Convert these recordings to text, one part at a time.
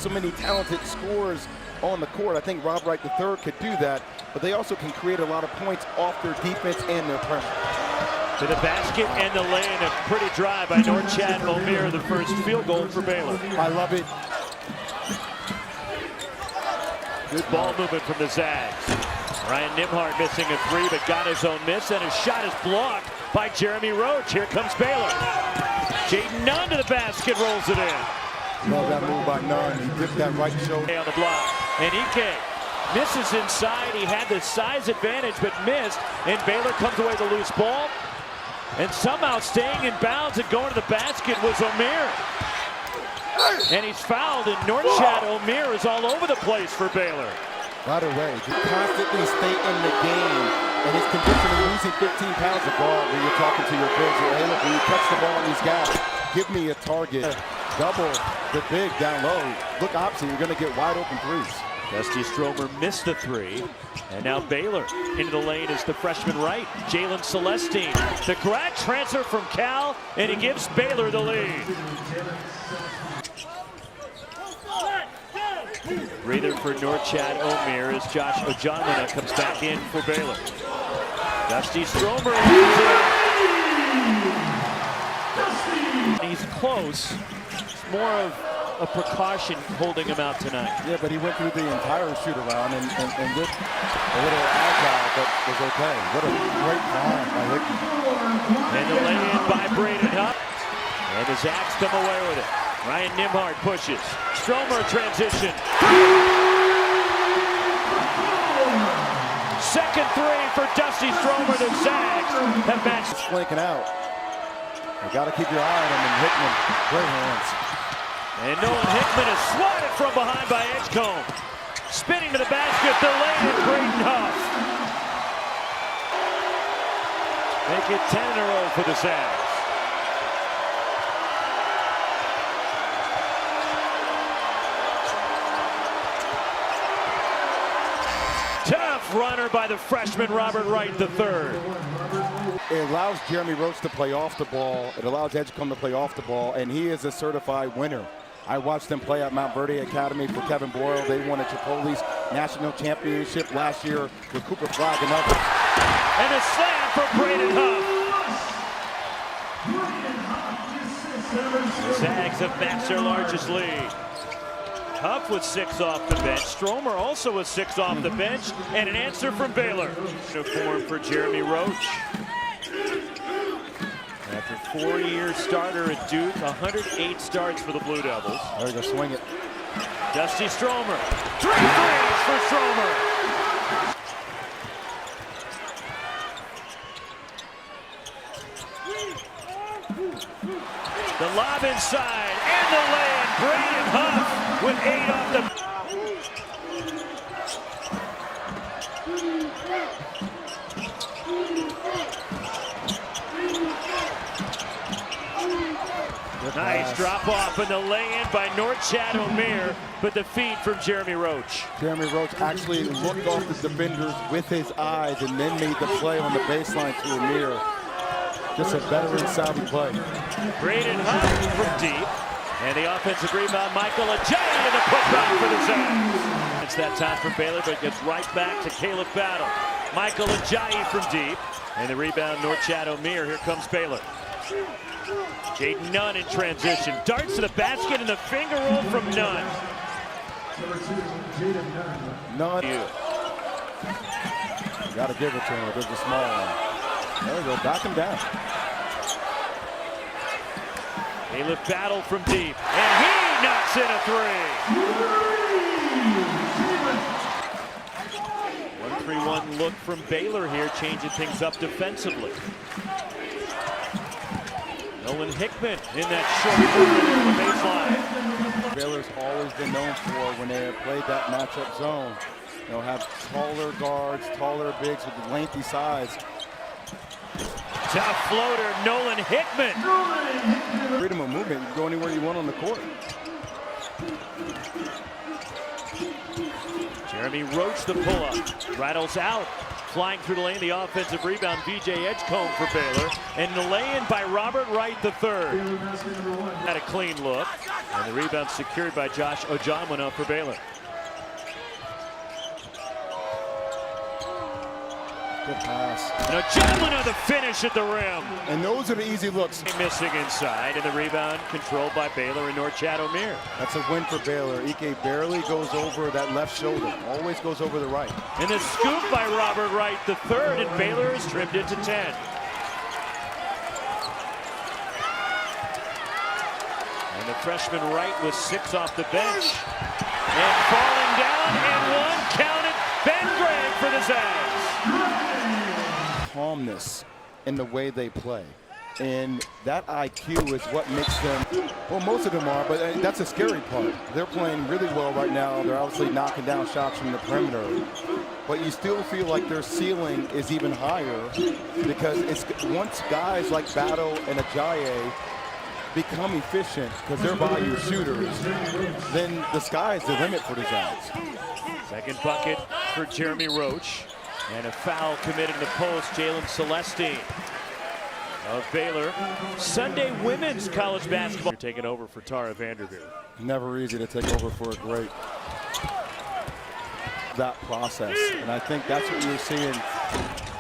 so many talented scorers on the court. I think Rob Wright III could do that, but they also can create a lot of points off their defense and their pressure. To the basket and the lane, a pretty drive by Norchad Omier, the first field goal for Baylor. I love it. Good ball movement from the Zags. Ryan Nembhard missing a three, but got his own miss, and his shot is blocked by Jeremy Roach. Here comes Baylor. Jaden Nunn to the basket, rolls it in. Love that move by Nunn. He dipped that right shoulder. On the block. And Ike misses inside. He had the size advantage, but missed. And Baylor comes away with a loose ball. And somehow staying in bounds and going to the basket was Omier. And he's fouled, and Norchad Omier is all over the place for Baylor. By the way, to constantly stay in the game, and his condition of losing 15 pounds of ball when you're talking to your bigs. Hey, look, when you catch the ball on these guys, give me a target. Double the big down low. Look opposite, you're going to get wide open threes. Dusty Stromer missed the three. And now Baylor into the lane is the freshman right, Jalen Celestine. The grad transfer from Cal, and he gives Baylor the lead. Breather for Norchad Omier as Josh Ojanlina comes back in for Baylor. Dusty Stromer. He's close. It's more of a precaution holding him out tonight. Yeah, but he went through the entire shoot around and with a little agile, but was okay. What a great climb by Hickman. And the lay-in by Braden Huff. And the Zags come away with it. Ryan Nembhard pushes. Stromer transition. Second three for Dusty Stromer. The Zags have matched. Flanking out. You got to keep your eye on him, and Hickman, great hands. And Nolan Hickman is swatted from behind by Edgecombe. Spinning to the basket, the lane, Braden Huff. Make it 10 in a row for the Zags. Tough runner by the freshman Robert Wright III. It allows Jeremy Roach to play off the ball. It allows Edgecombe to play off the ball, and he is a certified winner. I watched them play at Mount Verde Academy for Kevin Boyle. They won a Chipole's national championship last year with Cooper Flagg and others. And a slam for Braden Huff. The Zags have matched their largest lead. Huff with 6 off the bench. Stromer also with 6 off the bench. And an answer from Baylor. Uniform for Jeremy Roach. After 4-year starter at Duke, 108 starts for the Blue Devils. There you go, swing it. Dusty Stromer. 3 threes for Stromer. The lob inside and the lay-in. Braden Huff with 8 off the. Nice drop off and the lay-in by Norchad Omier, but the feed from Jeremy Roach. Jeremy Roach actually looked off the defenders with his eyes and then made the play on the baseline to Omier. Just a veteran savvy play. Braden Huff from deep. And the offensive rebound, Michael Ajayi, and the putback for the Zags. It's that time for Baylor, but gets right back to Caleb Battle. Michael Ajayi from deep. And the rebound, Norchad Omier. Here comes Baylor. Jaden Nunn in transition. Darts to the basket and the finger roll from Nunn. Nunn. Got to give it to him. There's a small one. There we go. Back him down. Caleb Battle from deep. And he knocks in a three. 1-3-1 look from Baylor here, changing things up defensively. Nolan Hickman in that short movement on the baseline. Baylor's always been known for when they have played that matchup zone. They'll have taller guards, taller bigs with lengthy size. Tough floater, Nolan Hickman. Freedom of movement, you can go anywhere you want on the court. Jeremy Roach the pull-up, rattles out. Flying through the lane, the offensive rebound, VJ Edgecombe for Baylor. And the lay-in by Robert Wright III. Had a clean look. And And the rebound secured by Josh Ojonwuna for Baylor. Good pass. And Ojonwuna the finish at the rim. And those are the easy looks. Missing inside, and the rebound controlled by Baylor and Norchad Omier. That's a win for Baylor. Ike barely goes over that left shoulder. Always goes over the right. And the scoop by Robert Wright, the third, and Baylor is trimmed it to 10. And the freshman Wright was 6 off the bench. And falling down, and one counted. Ben Gregg for the Zags. Calmness in the way they play. And that IQ is what makes them, well, most of them are, but that's a scary part. They're playing really well right now. They're obviously knocking down shots from the perimeter. But you still feel like their ceiling is even higher because it's once guys like Battle and Ajayi become efficient because they're value shooters, then the sky is the limit for the Zags. Second bucket for Jeremy Roach. And a foul committed in the post, Jalen Celestine of Baylor. Sunday women's college basketball. You're taking over for Tara Vanderveer. Never easy to take over for a great that process. And I think that's what you're seeing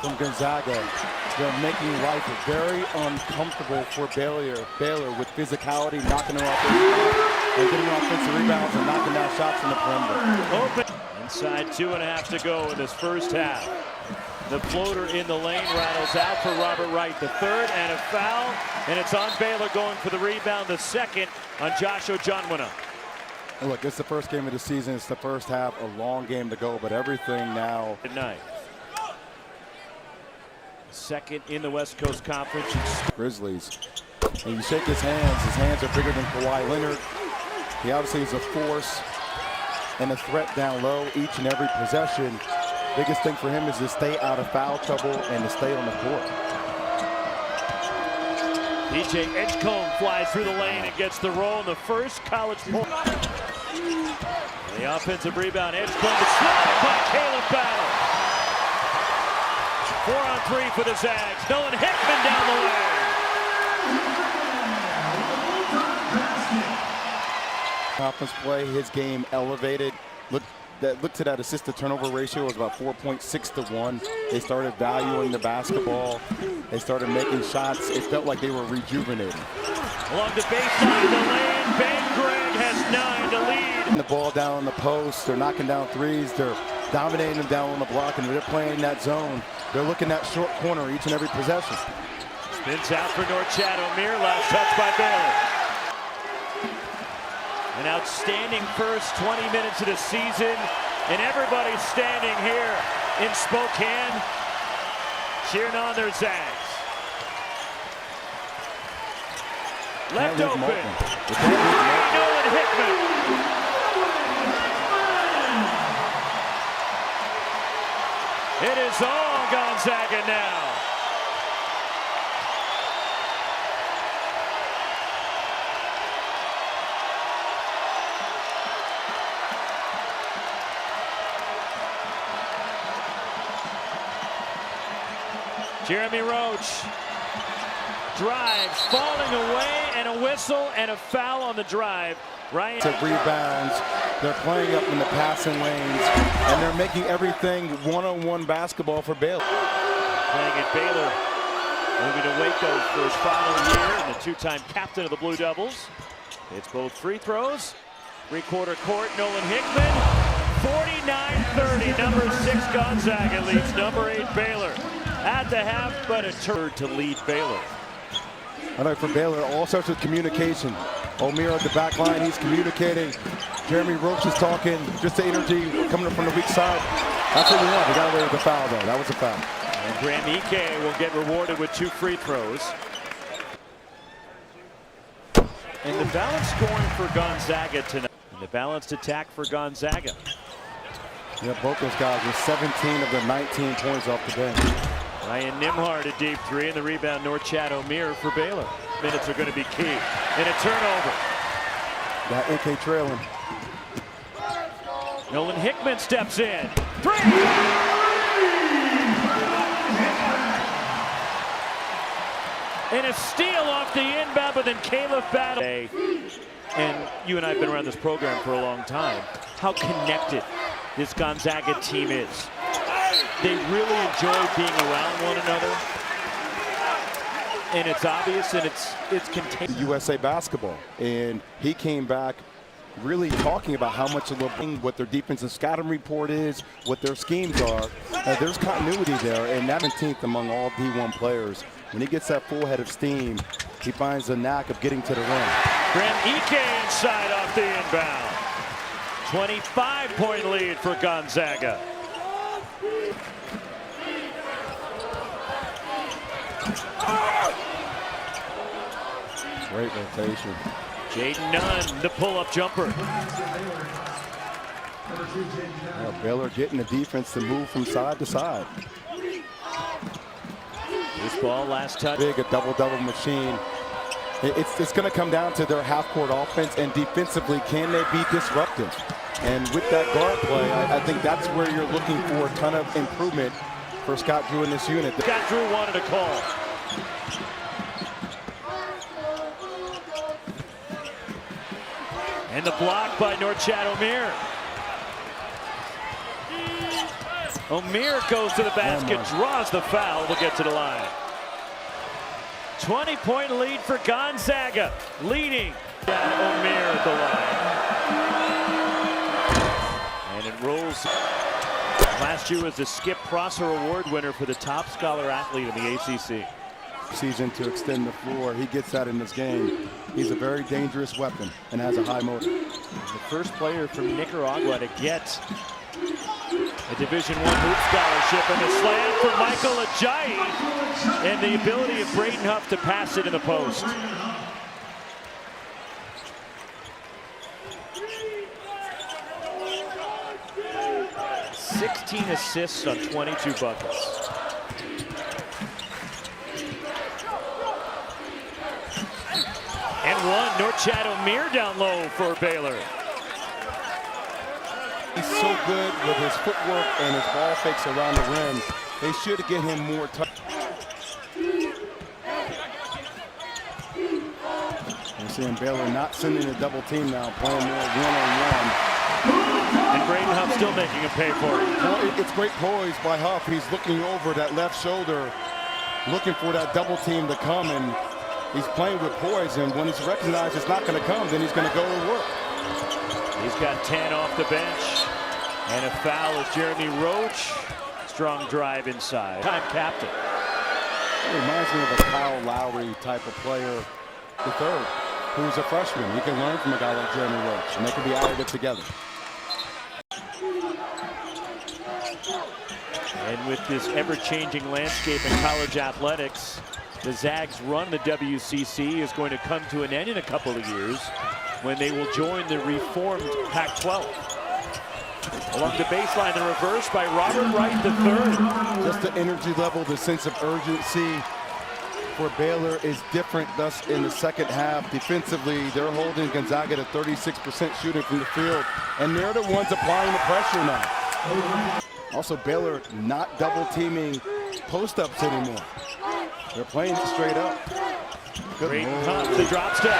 from Gonzaga. They're making life very uncomfortable for Baylor with physicality, knocking her off and getting offensive rebounds and knocking down shots from the perimeter. Open. Inside 2.5 to go in this first half. The floater in the lane rattles out for Robert Wright. The third and a foul. And it's on Baylor going for the rebound. The second on Josh Ojonwuna. Look, it's the first game of the season. It's the first half, a long game to go, but everything now. Good night. Second in the West Coast Conference. Grizzlies. And you shake his hands are bigger than Kawhi Leonard. He obviously is a force and a threat down low each and every possession. Biggest thing for him is to stay out of foul trouble and to stay on the court. DJ Edgecombe flies through the lane and gets the roll in the first college point. The offensive rebound, Edgecombe is swatted by Caleb Battle. 4 on 3 for the Zags. Nolan Hickman down the lane. Conference play, his game elevated. Look to that assist to turnover ratio was about 4.6 to 1. They started valuing the basketball. They started making shots. It felt like they were rejuvenating. Along the baseline, the lane, Ben Gregg has 9 to lead. The ball down on the post. They're knocking down threes. They're dominating them down on the block, and they're playing that zone. They're looking that short corner each and every possession. Spins out for Norchad Omier. Last touch by Baylor. An outstanding first 20 minutes of the season, and everybody standing here in Spokane cheering on their Zags. Left open. Nolan Hickman. It is all Gonzaga now. Jeremy Roach drives, falling away, and a whistle and a foul on the drive. Ryan rebounds. They're playing up in the passing lanes, and they're making everything one-on-one basketball for Baylor. Playing at Baylor, moving to Waco for his final year, and the two-time captain of the Blue Devils. It's both free throws, three-quarter court. Nolan Hickman, 49-30. Number 6 Gonzaga leads number 8 Baylor. At the half, but a turn to lead Baylor. I know for Baylor, all sorts of communication. Omier at the back line, he's communicating. Jeremy Roach is talking, just the energy coming up from the weak side. That's what we want. We got away with the foul, though. That was a foul. And Graham Ike will get rewarded with 2 free throws. And the balanced scoring for Gonzaga tonight. And the balanced attack for Gonzaga. Yeah, both those guys with 17 of the 19 points off the bench. Ryan Nimhard a deep 3, and the rebound Norchad Omier for Baylor. Minutes are going to be key. And a turnover. Got Ike trailing. Nolan Hickman steps in. 3! And a steal off the inbound, but then Caleb Battle. and you and I have been around this program for a long time, how connected this Gonzaga team is. They really enjoy being around one another, and it's obvious, and it's contagious. USA basketball, and he came back really talking about how much of what their defensive scouting report is, what their schemes are. There's continuity there, and 17th among all D1 players. When he gets that full head of steam, he finds the knack of getting to the rim. Graham Ike inside off the inbound. 25-point lead for Gonzaga. Great rotation. Jaden Nunn, the pull-up jumper. Baylor getting the defense to move from side to side. This ball, last touch. Big, a double-double machine. It's going to come down to their half-court offense, and defensively, can they be disruptive? And with that guard play, I think that's where you're looking for a ton of improvement for Scott Drew in this unit. Scott Drew wanted a call. And the block by Norchad Omier. Omier goes to the basket, draws the foul, will get to the line. 20-point lead for Gonzaga, leading Omier at the line. And it rolls. Last year was the Skip Prosser Award winner for the top scholar athlete in the ACC. Season to extend the floor. He gets that in this game. He's a very dangerous weapon and has a high motor. The first player from Nicaragua to get a Division I hoop scholarship, and a slam for Michael Ajayi, and the ability of Braden Huff to pass it in the post. "16 assists on 22 buckets. And one, Norchad Omier down low for Baylor. He's so good with his footwork and his ball fakes around the rim. They should get him more touch. We're seeing Baylor not sending a double team now, playing more one-on-one. And Braden Huff still making him pay for it. Well, it's great poise by Huff. He's looking over that left shoulder, looking for that double team to come, and he's playing with poise, and when he's recognized it's not going to come, then he's going to go to work. He's got 10 off the bench, and a foul is Jeremy Roach. Strong drive inside. Time captain. It reminds me of a Kyle Lowry type of player, the third, who's a freshman. You can learn from a guy like Jeremy Roach, and they can be additive together. And with this ever-changing landscape in college athletics, the Zags run the WCC is going to come to an end in a couple of years when they will join the reformed Pac-12. Along the baseline, the reverse by Robert Wright III. Just the energy level, the sense of urgency for Baylor is different thus in the second half. Defensively, they're holding Gonzaga to 36% shooting from the field, and they're the ones applying the pressure now. Also, Baylor not double-teaming post-ups anymore. They're playing it straight up. Great Huff, the drop step.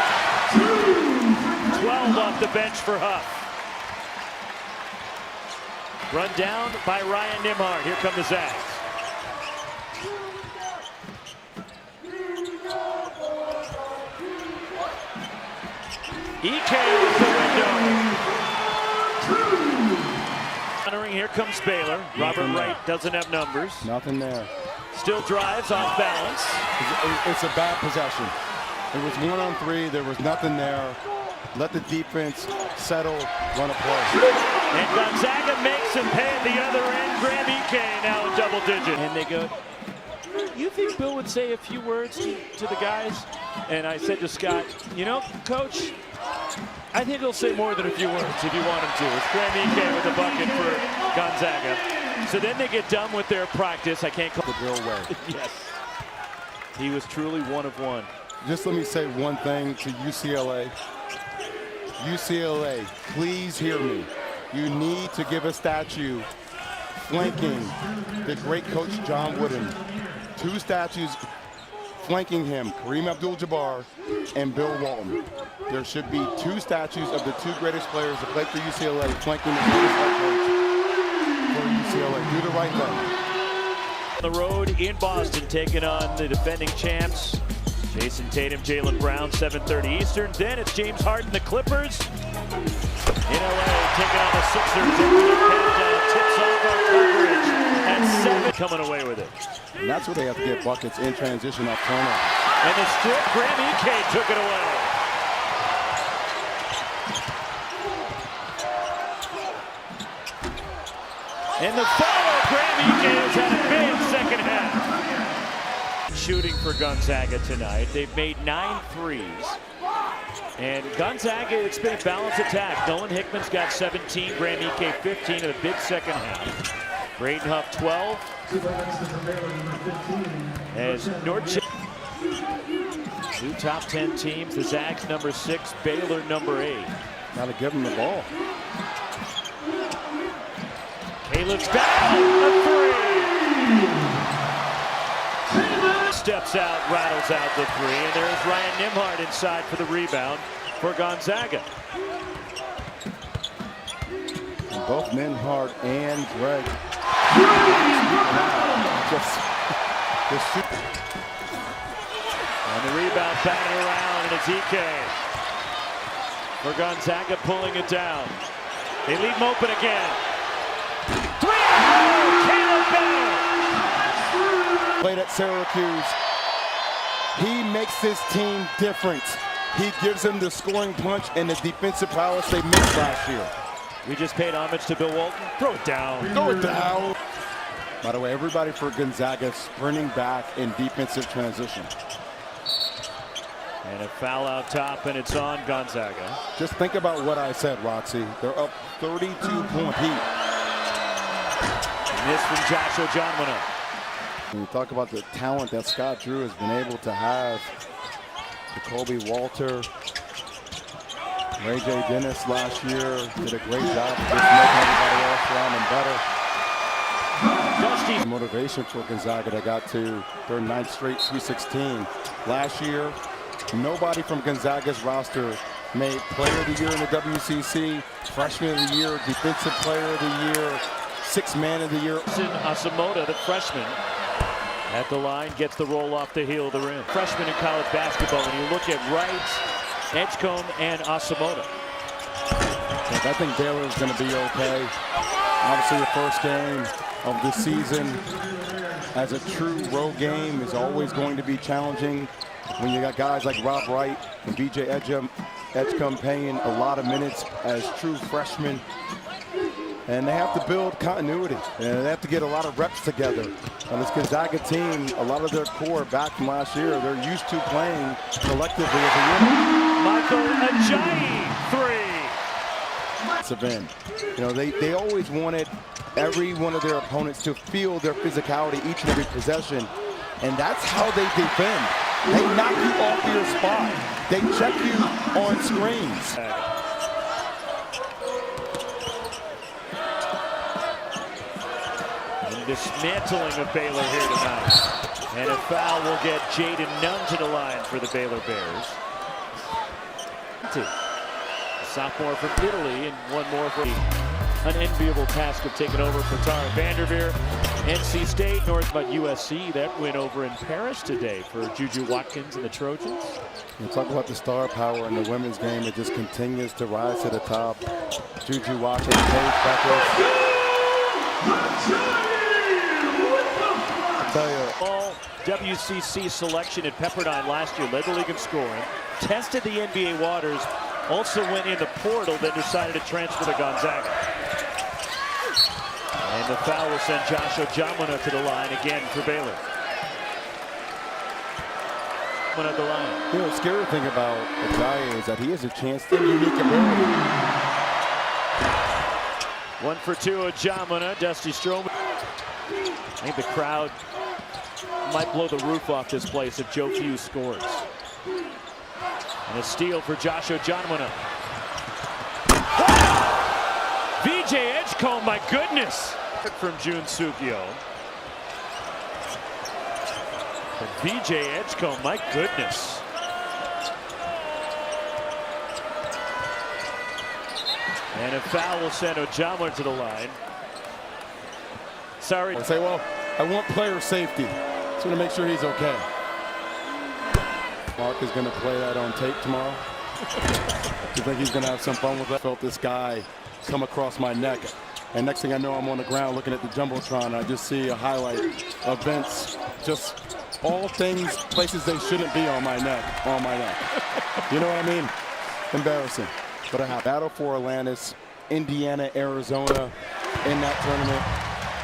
12 off the bench for Huff. Run down by Ryan Nimhard. Here come the Zags. Ike with the window. Honoring, here comes Baylor. Robert Wright doesn't have numbers. Nothing there. Still drives off balance. It's a bad possession. It was 1-on-3. There was nothing there. Let the defense settle, run a play. And Gonzaga makes him pay at the other end. Graham Ike now in double digits. And they go, you think Bill would say a few words to the guys? And I said to Scott, you know, Coach, I think he'll say more than a few words if you want him to. It's Graham Ike with a bucket for Gonzaga. So then they get done with their practice. I can't call the real way. Yes. He was truly one of one. Just let me say one thing to UCLA. UCLA, please hear me. You need to give a statue flanking the great coach John Wooden. 2 statues flanking him, Kareem Abdul-Jabbar and Bill Walton. There should be 2 statues of the 2 greatest players to play for UCLA flanking the greatest head coach for UCLA. Do the right thing. The road in Boston, taking on the defending champs. Jason Tatum, Jaylen Brown, 7:30 Eastern. Then it's James Harden, the Clippers. In LA, taking on the Sixers. Countdown tips off our coverage at 7. Coming away with it. And that's where they have to get buckets in transition off turnover. And the strip, Graham Ike took it away. And the follow, Graham Ike has had a big second half. Shooting for Gonzaga tonight. They've made 9 threes. And Gonzaga, it's been a balanced attack. Nolan Hickman's got 17, Graham Ike 15 in a big second half. Braden Huff 12. As North 2 top 10 teams. The Zags number 6, Baylor number 8. Got to give him the ball. Caleb's down, a 3. Steps out, rattles out the 3, and there's Ryan Nembhard inside for the rebound for Gonzaga. And both Nembhard and Greg just shoot. And the rebound batted around, and it's Ike for Gonzaga pulling it down. They leave him open again. 3! Caleb Battle! Played at Syracuse. He makes this team different. He gives them the scoring punch and the defensive prowess they missed last year. We just paid homage to Bill Walton. Throw it down. Throw it down. By the way, everybody for Gonzaga sprinting back in defensive transition. And a foul out top, and it's on Gonzaga. Just think about what I said, Roxy. They're up 32-point heat. And this from Joshua Johnwinner. When you talk about the talent that Scott Drew has been able to have, Jacoby Walter, Ray J. Dennis last year did a great job of just making everybody else around them better. Dusty. Motivation for Gonzaga. They got to their 9th straight Sweet 16. Last year, nobody from Gonzaga's roster made Player of the Year in the WCC, Freshman of the Year, Defensive Player of the Year, 6th Man of the Year. Asamoah, the freshman, at the line, gets the roll off the heel of the rim. Freshman in college basketball, when you look at Wright, Edgecombe, and Asamoah. I think Baylor is going to be okay. Obviously, the first game of the season as a true road game is always going to be challenging when you got guys like Rob Wright and BJ Edgecombe playing a lot of minutes as true freshmen. And they have to build continuity, and they have to get a lot of reps together. On this Gonzaga team, a lot of their core back from last year, they're used to playing collectively as a unit. Michael Ajayi, 3. Event. You know, they always wanted every one of their opponents to feel their physicality each and every possession, and that's how they defend. They knock you off your spot. They check you on screens. And dismantling of Baylor here tonight. And a foul will get Jaden Nunn to the line for the Baylor Bears. Sophomore from Italy, and one more for the unenviable task of taking over for Tara Vanderveer. NC State, North about USC. That win over in Paris today for Juju Watkins and the Trojans. You talk about the star power in the women's game. It just continues to rise to the top. Juju Watkins, Paige Beckers. I tell you, All WCC selection at Pepperdine last year, led the league in scoring, tested the NBA waters, also went in the portal, then decided to transfer to Gonzaga. And the foul will send Joshua Johnwinner to the line again for Baylor. At the line. You know, the scary thing about Ajayi is that he has a chance to unique ability. 1 for 2 of Johnwinner, Dusty Stroman. I think the crowd might blow the roof off this place if Joe Hughes scores. And a steal for Joshua Johnwinner. VJ Edgecombe, my goodness! From Jun Sukyo. And VJ Edgecombe, my goodness. And a foul will send Ojamler to the line. Sorry. I say, well, I want player safety. Just want to make sure he's okay. Mark is going to play that on tape tomorrow. You think he's going to have some fun with that? I felt this guy come across my neck. And next thing I know, I'm on the ground looking at the Jumbotron. And I just see a highlight of Vince. Just all things, places they shouldn't be on my neck. You know what I mean? Embarrassing. But I have battle for Atlantis, Indiana, Arizona in that tournament.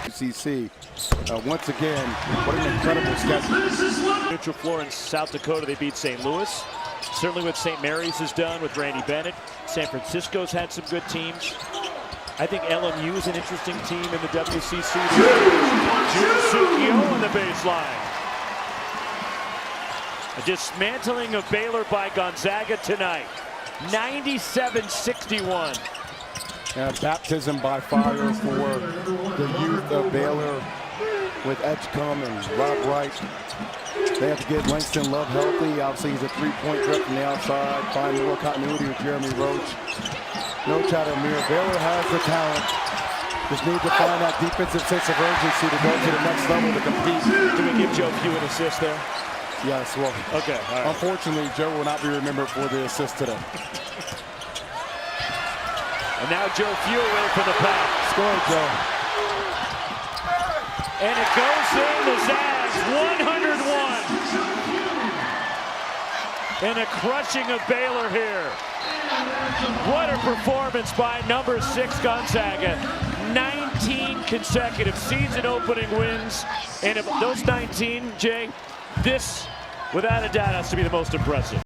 UCC. Once again, what an incredible schedule. Neutral floor in South Dakota, they beat St. Louis. Certainly what St. Mary's has done with Randy Bennett. San Francisco's had some good teams. I think LMU is an interesting team in the WCC. Sukio on the baseline. A dismantling of Baylor by Gonzaga tonight. 97-61. Baptism by fire for the youth of Baylor with Edgecombe and Rob Wright. They have to get Langston Love healthy. Obviously, he's a three-point threat from the outside. Find more continuity with Jeremy Roach. No Chadomir. Baylor has the talent. Just need to find that defensive sense of urgency to go to the next level to compete. Did we give Joe Pugh an assist there? Yes, well, okay. All right. Unfortunately, Joe will not be remembered for the assist today. And now Joe Pugh away from the pass. Score, Joe. And it goes in, the Zags, 101. And a crushing of Baylor here. What a performance by number 6 Gonzaga. 19 consecutive season-opening wins. And of those 19, Jay, this, without a doubt, has to be the most impressive.